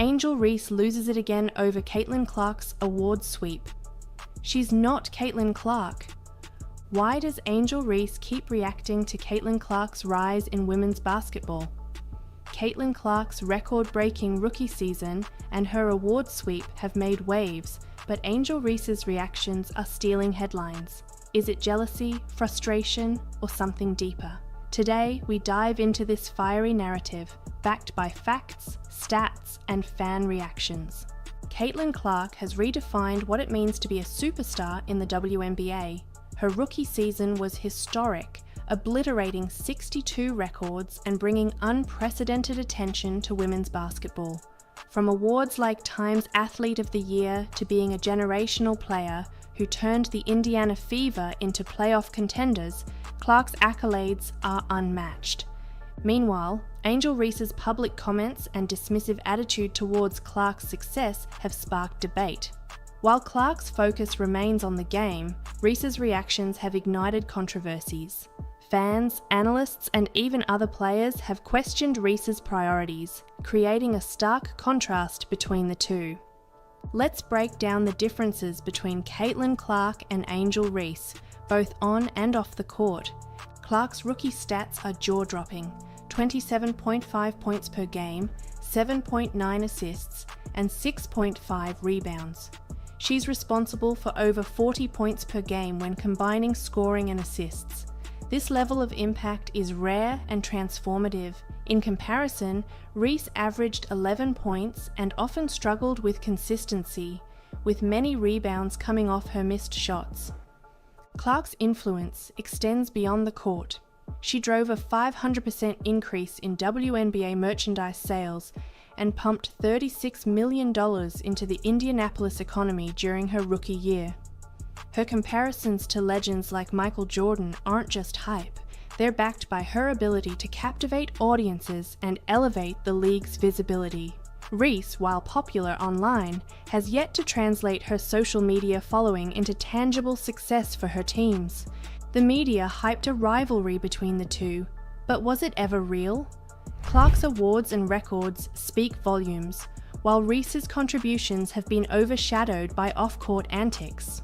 Angel Reese loses it again over Caitlin Clark's award sweep. She's not Caitlin Clark. Why does Angel Reese keep reacting to Caitlin Clark's rise in women's basketball? Caitlin Clark's record-breaking rookie season and her award sweep have made waves, but Angel Reese's reactions are stealing headlines. Is it jealousy, frustration, or something deeper? Today, we dive into this fiery narrative, backed by facts, stats, and fan reactions. Caitlin Clark has redefined what it means to be a superstar in the WNBA. Her rookie season was historic, obliterating 62 records and bringing unprecedented attention to women's basketball. From awards like Time's Athlete of the Year to being a generational player who turned the Indiana Fever into playoff contenders, Clark's accolades are unmatched. Meanwhile, Angel Reese's public comments and dismissive attitude towards Clark's success have sparked debate. While Clark's focus remains on the game, Reese's reactions have ignited controversies. Fans, analysts, and even other players have questioned Reese's priorities, creating a stark contrast between the two. Let's break down the differences between Caitlin Clark and Angel Reese, both on and off the court. Clark's rookie stats are jaw-dropping: 27.5 points per game, 7.9 assists, and 6.5 rebounds. She's responsible for over 40 points per game when combining scoring and assists. This level of impact is rare and transformative. In comparison, Reese averaged 11 points and often struggled with consistency, with many rebounds coming off her missed shots. Clark's influence extends beyond the court. She drove a 500% increase in WNBA merchandise sales and pumped $36 million into the Indianapolis economy during her rookie year. Her comparisons to legends like Michael Jordan aren't just hype, they're backed by her ability to captivate audiences and elevate the league's visibility. Reese, while popular online, has yet to translate her social media following into tangible success for her teams. The media hyped a rivalry between the two, but was it ever real? Clark's awards and records speak volumes, while Reese's contributions have been overshadowed by off-court antics.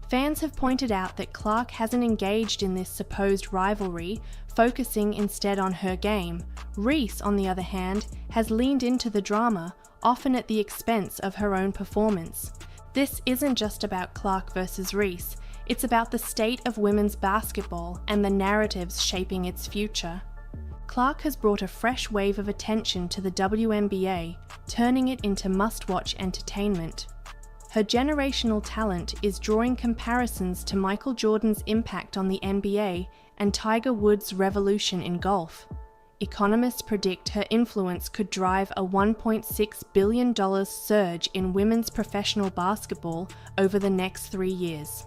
Fans have pointed out that Clark hasn't engaged in this supposed rivalry, focusing instead on her game. Reese, on the other hand, has leaned into the drama, often at the expense of her own performance. This isn't just about Clark versus Reese, it's about the state of women's basketball and the narratives shaping its future. Clark has brought a fresh wave of attention to the WNBA, turning it into must-watch entertainment. Her generational talent is drawing comparisons to Michael Jordan's impact on the NBA and Tiger Woods' revolution in golf. Economists predict her influence could drive a $1.6 billion surge in women's professional basketball over the next 3 years.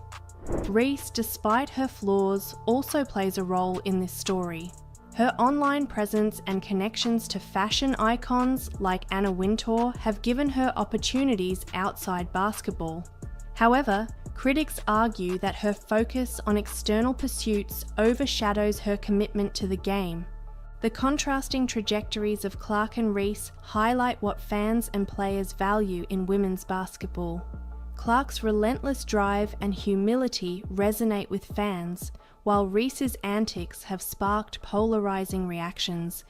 Reese, despite her flaws, also plays a role in this story. Her online presence and connections to fashion icons like Anna Wintour have given her opportunities outside basketball. However, critics argue that her focus on external pursuits overshadows her commitment to the game. The contrasting trajectories of Clark and Reese highlight what fans and players value in women's basketball. Clark's relentless drive and humility resonate with fans, while Reese's antics have sparked polarizing reactions.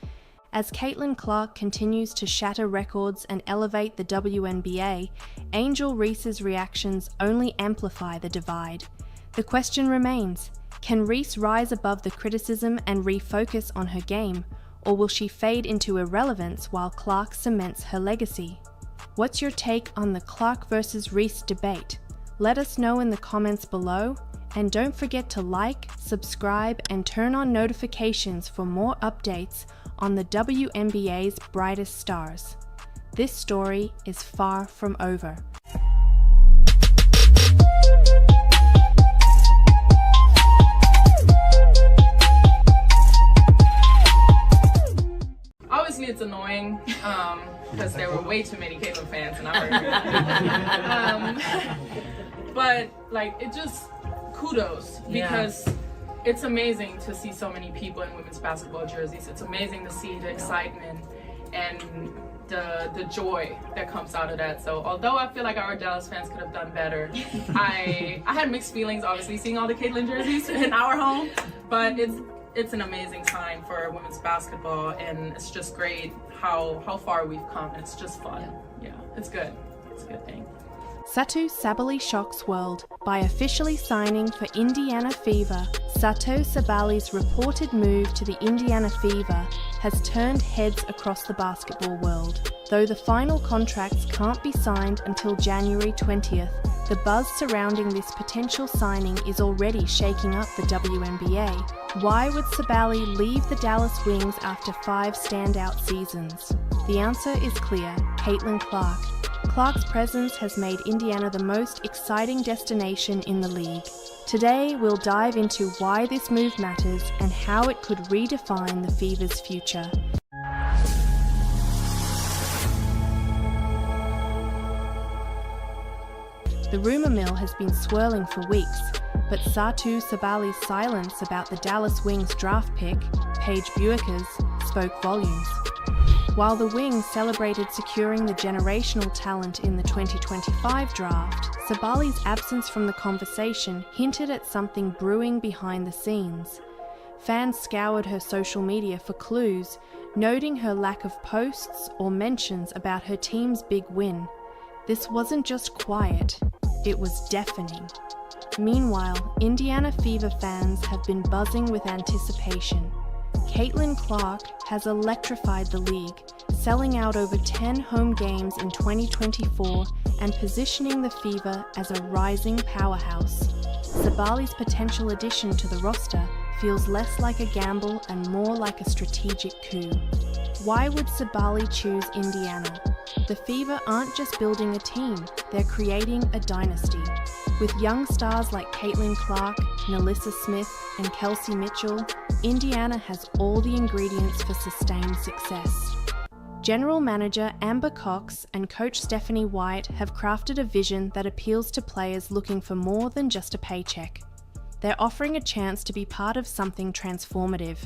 As Caitlin Clark continues to shatter records and elevate the WNBA, Angel Reese's reactions only amplify the divide. The question remains, can Reese rise above the criticism and refocus on her game, or will she fade into irrelevance while Clark cements her legacy? What's your take on the Clark versus Reese debate? Let us know in the comments below. And don't forget to like, subscribe, and turn on notifications for more updates on the WNBA's brightest stars. This story is far from over. Obviously, it's annoying because there were way too many Caitlin fans in our but like it just kudos because it's amazing to see so many people in women's basketball jerseys. It's amazing to see the excitement and the joy that comes out of that. So although I feel like our Dallas fans could have done better, I had mixed feelings, obviously, seeing all the Caitlin jerseys in our home, but it's an amazing sign for women's basketball, and it's just great how far we've come. It's just fun. Yeah, it's good. It's a good thing. Satu Sabally shocks world by officially signing for Indiana Fever. Sato Sabali's reported move to the Indiana Fever has turned heads across the basketball world. Though the final contracts can't be signed until January 20th, the buzz surrounding this potential signing is already shaking up the WNBA. Why would Sabally leave the Dallas Wings after 5 standout seasons? The answer is clear: Caitlin Clark. Clark's presence has made Indiana the most exciting destination in the league. Today, we'll dive into why this move matters and how it could redefine the Fever's future. The rumour mill has been swirling for weeks, but Satu Sabali's silence about the Dallas Wings draft pick, Paige Buickers, spoke volumes. While the Wings celebrated securing the generational talent in the 2025 draft, Sabali's absence from the conversation hinted at something brewing behind the scenes. Fans scoured her social media for clues, noting her lack of posts or mentions about her team's big win. This wasn't just quiet, it was deafening. Meanwhile, Indiana Fever fans have been buzzing with anticipation. Caitlin Clark has electrified the league, selling out over 10 home games in 2024 and positioning the Fever as a rising powerhouse. Sabali's potential addition to the roster feels less like a gamble and more like a strategic coup. Why would Sabally choose Indiana? The Fever aren't just building a team, they're creating a dynasty. With young stars like Caitlin Clark, Nalissa Smith, and Kelsey Mitchell, Indiana has all the ingredients for sustained success. General Manager Amber Cox and Coach Stephanie White have crafted a vision that appeals to players looking for more than just a paycheck. They're offering a chance to be part of something transformative.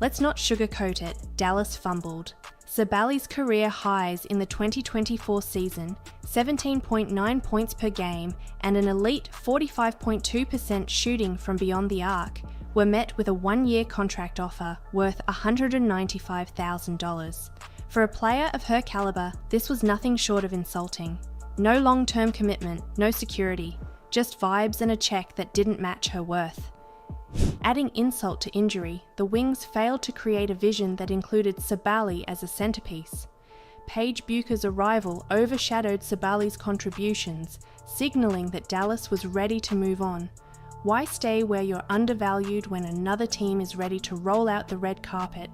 Let's not sugarcoat it, Dallas fumbled. Sabali's career highs in the 2024 season, 17.9 points per game and an elite 45.2% shooting from beyond the arc, were met with a 1-year contract offer worth $195,000. For a player of her caliber, this was nothing short of insulting. No long-term commitment, no security, just vibes and a check that didn't match her worth. Adding insult to injury, the Wings failed to create a vision that included Sabally as a centerpiece. Paige Buickers' arrival overshadowed Sabali's contributions, signaling that Dallas was ready to move on. Why stay where you're undervalued when another team is ready to roll out the red carpet?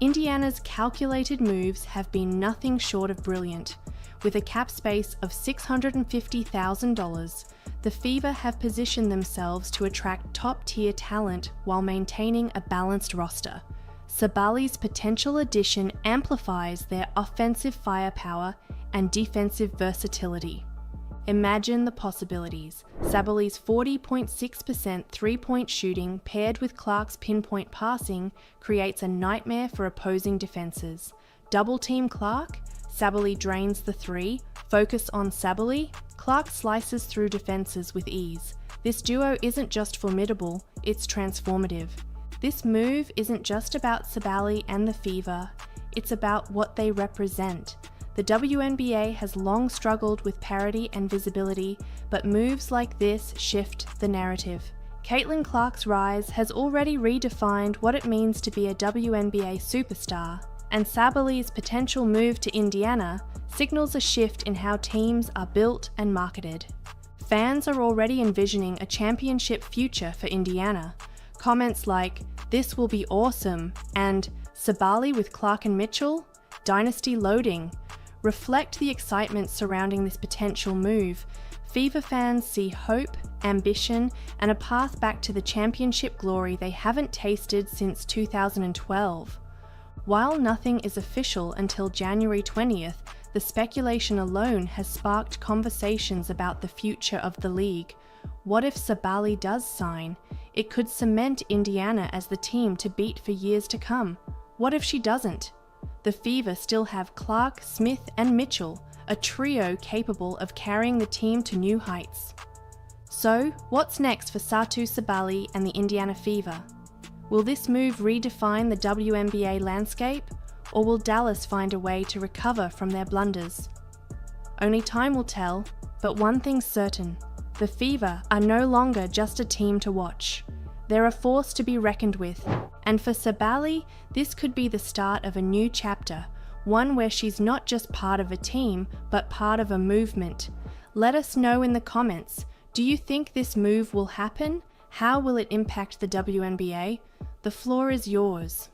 Indiana's calculated moves have been nothing short of brilliant. With a cap space of $650,000, the Fever have positioned themselves to attract top-tier talent while maintaining a balanced roster. Sabali's potential addition amplifies their offensive firepower and defensive versatility. Imagine the possibilities. Sabali's 40.6% three-point shooting paired with Clark's pinpoint passing creates a nightmare for opposing defenses. Double-team Clark, Sabally drains the three, focus on Sabally, Clark slices through defenses with ease. This duo isn't just formidable, it's transformative. This move isn't just about Sabally and the Fever, it's about what they represent. The WNBA has long struggled with parity and visibility, but moves like this shift the narrative. Caitlin Clark's rise has already redefined what it means to be a WNBA superstar, and Sabali's potential move to Indiana signals a shift in how teams are built and marketed. Fans are already envisioning a championship future for Indiana. Comments like, "This will be awesome," and "Sabally with Clark and Mitchell? Dynasty loading," reflect the excitement surrounding this potential move. Fever fans see hope, ambition, and a path back to the championship glory they haven't tasted since 2012. While nothing is official until January 20th, the speculation alone has sparked conversations about the future of the league. What if Sabally does sign? It could cement Indiana as the team to beat for years to come. What if she doesn't? the Fever still have Clark, Smith, and Mitchell, a trio capable of carrying the team to new heights. So, what's next for Satou Sabally and the Indiana Fever? Will this move redefine the WNBA landscape, or will Dallas find a way to recover from their blunders? Only time will tell, but one thing's certain: the Fever are no longer just a team to watch. They're a force to be reckoned with, and for Sabally, this could be the start of a new chapter, one where she's not just part of a team, but part of a movement. Let us know in the comments, do you think this move will happen? How will it impact the WNBA? The floor is yours.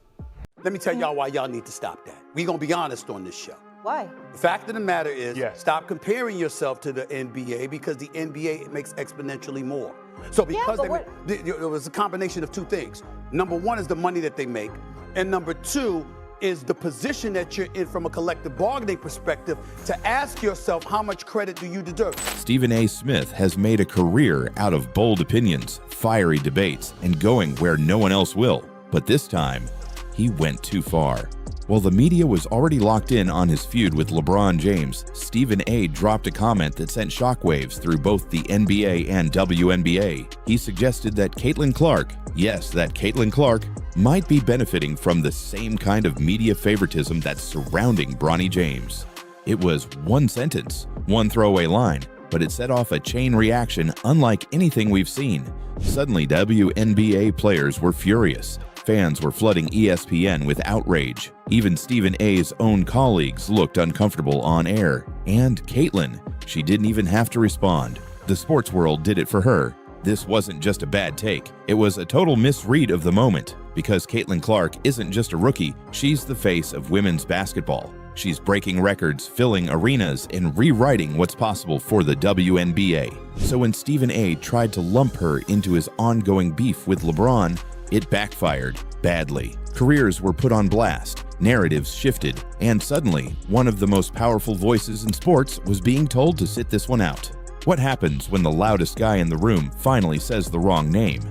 Let me tell y'all why y'all need to stop that. We're going to be honest on this show. Why? The fact of the matter is, stop comparing yourself to the NBA, because the NBA makes exponentially more. So because it was a combination of two things. Number one is the money that they make, and number two is the position that you're in from a collective bargaining perspective to ask yourself, how much credit do you deserve? Stephen A. Smith has made a career out of bold opinions, fiery debates, and going where no one else will. But this time, he went too far. While the media was already locked in on his feud with LeBron James, Stephen A. dropped a comment that sent shockwaves through both the NBA and WNBA. He suggested that Caitlin Clark, yes, that Caitlin Clark, might be benefiting from the same kind of media favoritism that's surrounding Bronny James. It was one sentence, one throwaway line, but it set off a chain reaction unlike anything we've seen. Suddenly, WNBA players were furious. Fans were flooding ESPN with outrage. Even Stephen A.'s own colleagues looked uncomfortable on air. And Caitlin, she didn't even have to respond. The sports world did it for her. This wasn't just a bad take. It was a total misread of the moment, because Caitlin Clark isn't just a rookie, she's the face of women's basketball. She's breaking records, filling arenas, and rewriting what's possible for the WNBA. So when Stephen A. tried to lump her into his ongoing beef with LeBron, it backfired badly. Careers were put on blast, narratives shifted, and suddenly, one of the most powerful voices in sports was being told to sit this one out. What happens when the loudest guy in the room finally says the wrong name?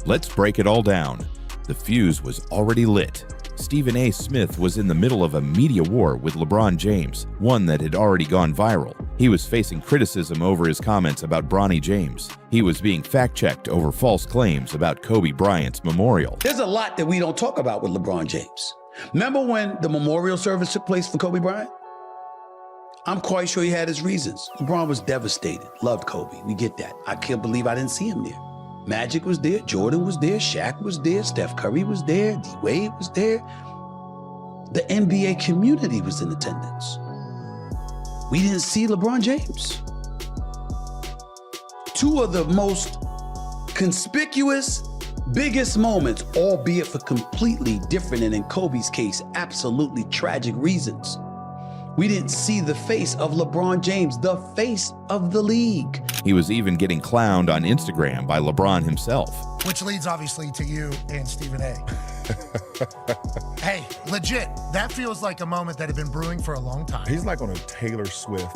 Let's break it all down. The fuse was already lit. Stephen A. Smith was in the middle of a media war with LeBron James, one that had already gone viral. He was facing criticism over his comments about Bronny James. He was being fact-checked over false claims about Kobe Bryant's memorial. There's a lot that we don't talk about with LeBron James. Remember when the memorial service took place for Kobe Bryant? I'm quite sure he had his reasons. LeBron was devastated, loved Kobe, we get that. I can't believe I didn't see him there. Magic was there, Jordan was there, Shaq was there, Steph Curry was there, D-Wade was there. The NBA community was in attendance. We didn't see LeBron James. Two of the most conspicuous, biggest moments, albeit for completely different, and in Kobe's case, absolutely tragic reasons. We didn't see the face of LeBron James, the face of the league. He was even getting clowned on Instagram by LeBron himself. Which leads obviously to you and Stephen A. Hey, legit, that feels like a moment that had been brewing for a long time. He's like on a Taylor Swift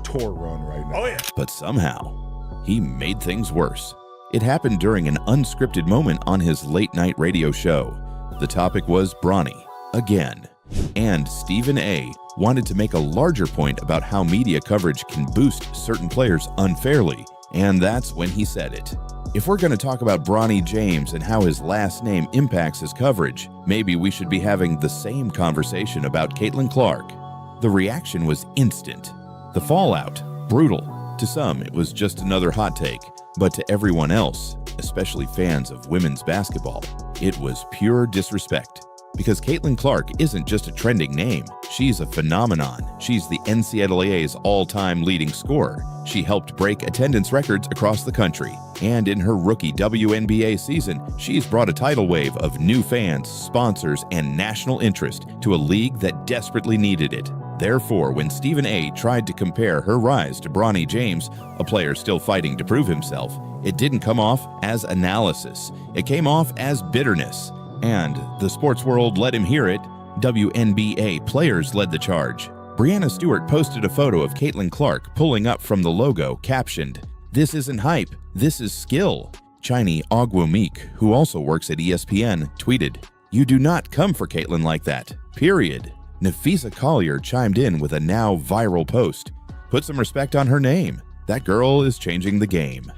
tour run right now. Oh yeah. But somehow, he made things worse. It happened during an unscripted moment on his late-night radio show. The topic was Bronny, again. And Stephen A. wanted to make a larger point about how media coverage can boost certain players unfairly, and that's when he said it. If we're going to talk about Bronny James and how his last name impacts his coverage, maybe we should be having the same conversation about Caitlin Clark. The reaction was instant. The fallout, brutal. To some, it was just another hot take, but to everyone else, especially fans of women's basketball, it was pure disrespect. Because Caitlin Clark isn't just a trending name, she's a phenomenon. She's the NCAA's all-time leading scorer. She helped break attendance records across the country. And in her rookie WNBA season, she's brought a tidal wave of new fans, sponsors, and national interest to a league that desperately needed it. Therefore, when Stephen A. tried to compare her rise to Bronny James, a player still fighting to prove himself, it didn't come off as analysis. It came off as bitterness. And the sports world let him hear it. WNBA players led the charge. Breanna Stewart posted a photo of Caitlin Clark pulling up from the logo, captioned, "This isn't hype, this is skill." Chiny Ogwumike, who also works at ESPN, tweeted, "You do not come for Caitlin like that, period." Nafisa Collier chimed in with a now viral post. Put some respect on her name. That girl is changing the game.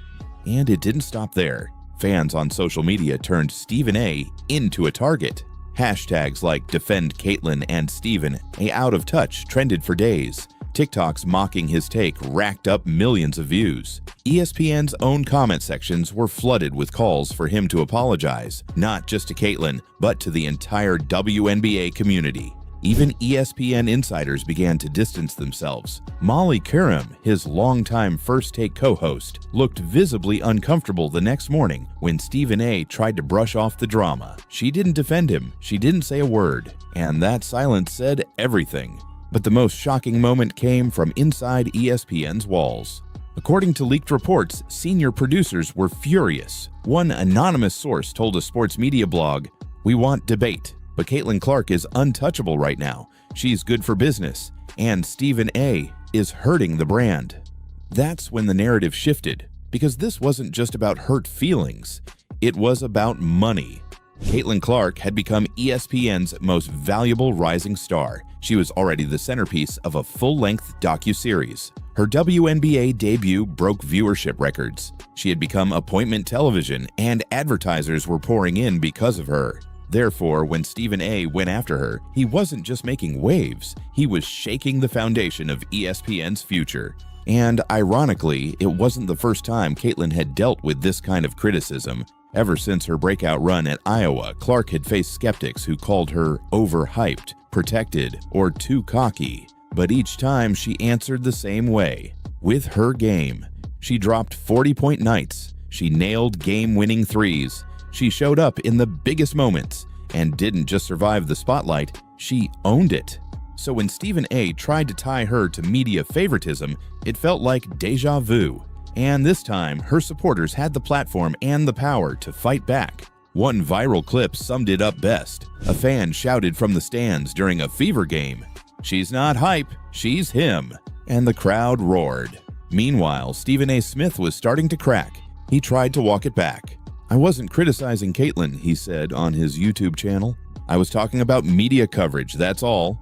And it didn't stop there. Fans on social media turned Stephen A into a target. Hashtags like Defend Caitlyn and Stephen A Out of Touch trended for days. TikToks mocking his take racked up millions of views. ESPN's own comment sections were flooded with calls for him to apologize, not just to Caitlyn, but to the entire WNBA community. Even ESPN insiders began to distance themselves. Molly Qerim, his longtime First Take co-host, looked visibly uncomfortable the next morning when Stephen A tried to brush off the drama. She didn't defend him, she didn't say a word, and that silence said everything. But the most shocking moment came from inside ESPN's walls. According to leaked reports, senior producers were furious. One anonymous source told a sports media blog, "We want debate, but Caitlyn Clark is untouchable right now. She's good for business, and Stephen A is hurting the brand." That's when the narrative shifted, because this wasn't just about hurt feelings. It was about money. Caitlyn Clark had become ESPN's most valuable rising star. She was already the centerpiece of a full-length docuseries. Her WNBA debut broke viewership records. She had become appointment television, and advertisers were pouring in because of her. Therefore, when Stephen A went after her, he wasn't just making waves, he was shaking the foundation of ESPN's future. And ironically, it wasn't the first time Caitlyn had dealt with this kind of criticism. Ever since her breakout run at Iowa, Clark had faced skeptics who called her overhyped, protected, or too cocky. But each time she answered the same way, with her game. She dropped 40-point nights, she nailed game-winning threes, she showed up in the biggest moments, and didn't just survive the spotlight, she owned it. So when Stephen A tried to tie her to media favoritism, it felt like deja vu. And this time, her supporters had the platform and the power to fight back. One viral clip summed it up best. A fan shouted from the stands during a Fever game, "She's not hype, she's him," and the crowd roared. Meanwhile, Stephen A. Smith was starting to crack. He tried to walk it back. "I wasn't criticizing Caitlyn," he said on his YouTube channel. "I was talking about media coverage, that's all."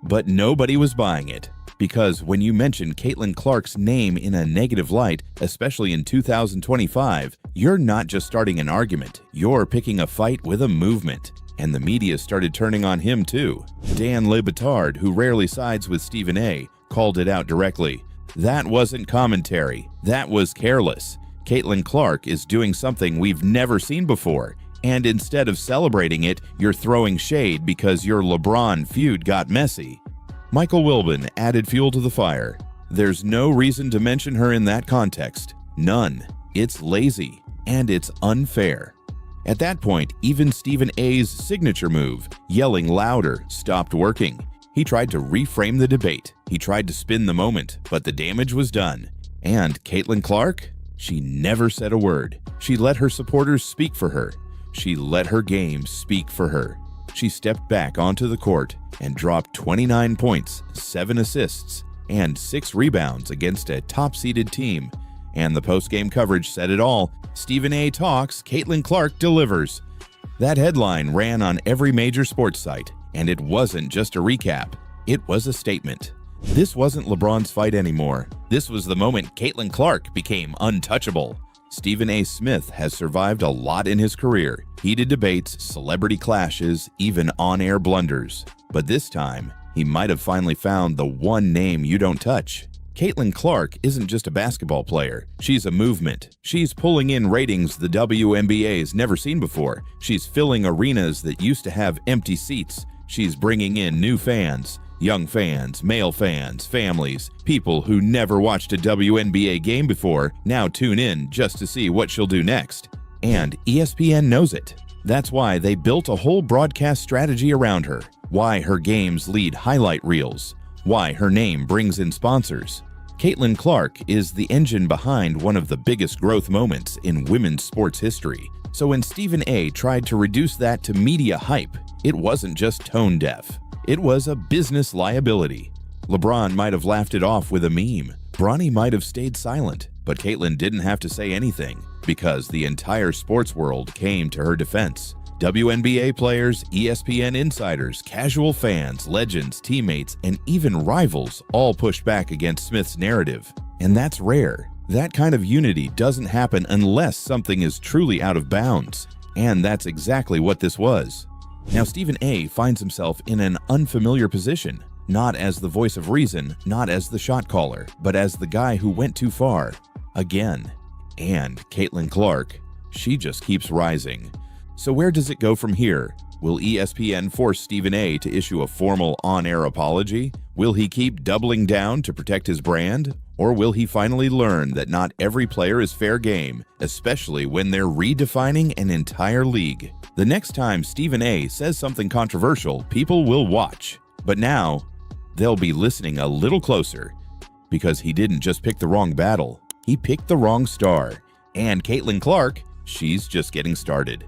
But nobody was buying it. Because when you mention Caitlyn Clark's name in a negative light, especially in 2025, you're not just starting an argument, you're picking a fight with a movement. And the media started turning on him too. Dan Le Batard, who rarely sides with Stephen A, called it out directly. "That wasn't commentary, that was careless. Caitlyn Clark is doing something we've never seen before, and instead of celebrating it, you're throwing shade because your LeBron feud got messy." Michael Wilbon added fuel to the fire. "There's no reason to mention her in that context. None. It's lazy, and it's unfair." At that point, even Stephen A's signature move, yelling louder, stopped working. He tried to reframe the debate. He tried to spin the moment, but the damage was done. And Caitlyn Clark? She never said a word. She let her supporters speak for her. She let her game speak for her. She stepped back onto the court and dropped 29 points, 7 assists, and 6 rebounds against a top-seeded team. And the post-game coverage said it all. Stephen A talks, Caitlyn Clark delivers. That headline ran on every major sports site, and it wasn't just a recap. It was a statement. This wasn't LeBron's fight anymore. This was the moment Caitlyn Clark became untouchable. Stephen A. Smith has survived a lot in his career. Heated debates, celebrity clashes, even on-air blunders. But this time, he might have finally found the one name you don't touch. Caitlyn Clark isn't just a basketball player. She's a movement. She's pulling in ratings the WNBA's never seen before. She's filling arenas that used to have empty seats. She's bringing in new fans. Young fans, male fans, families, people who never watched a WNBA game before now tune in just to see what she'll do next. And ESPN knows it. That's why they built a whole broadcast strategy around her. Why her games lead highlight reels. Why her name brings in sponsors. Caitlyn Clark is the engine behind one of the biggest growth moments in women's sports history. So when Stephen A tried to reduce that to media hype, it wasn't just tone deaf. It was a business liability. LeBron might have laughed it off with a meme. Bronny might have stayed silent, but Caitlyn didn't have to say anything because the entire sports world came to her defense. WNBA players, ESPN insiders, casual fans, legends, teammates, and even rivals all pushed back against Smith's narrative. And that's rare. That kind of unity doesn't happen unless something is truly out of bounds. And that's exactly what this was. Now, Stephen A. finds himself in an unfamiliar position, not as the voice of reason, not as the shot caller, but as the guy who went too far. Again. And Caitlin Clark, she just keeps rising. So where does it go from here? Will ESPN force Stephen A. to issue a formal on-air apology? Will he keep doubling down to protect his brand? Or will he finally learn that not every player is fair game, especially when they're redefining an entire league? The next time Stephen A. says something controversial, people will watch. But now, they'll be listening a little closer, because he didn't just pick the wrong battle, he picked the wrong star. And Caitlin Clark, she's just getting started.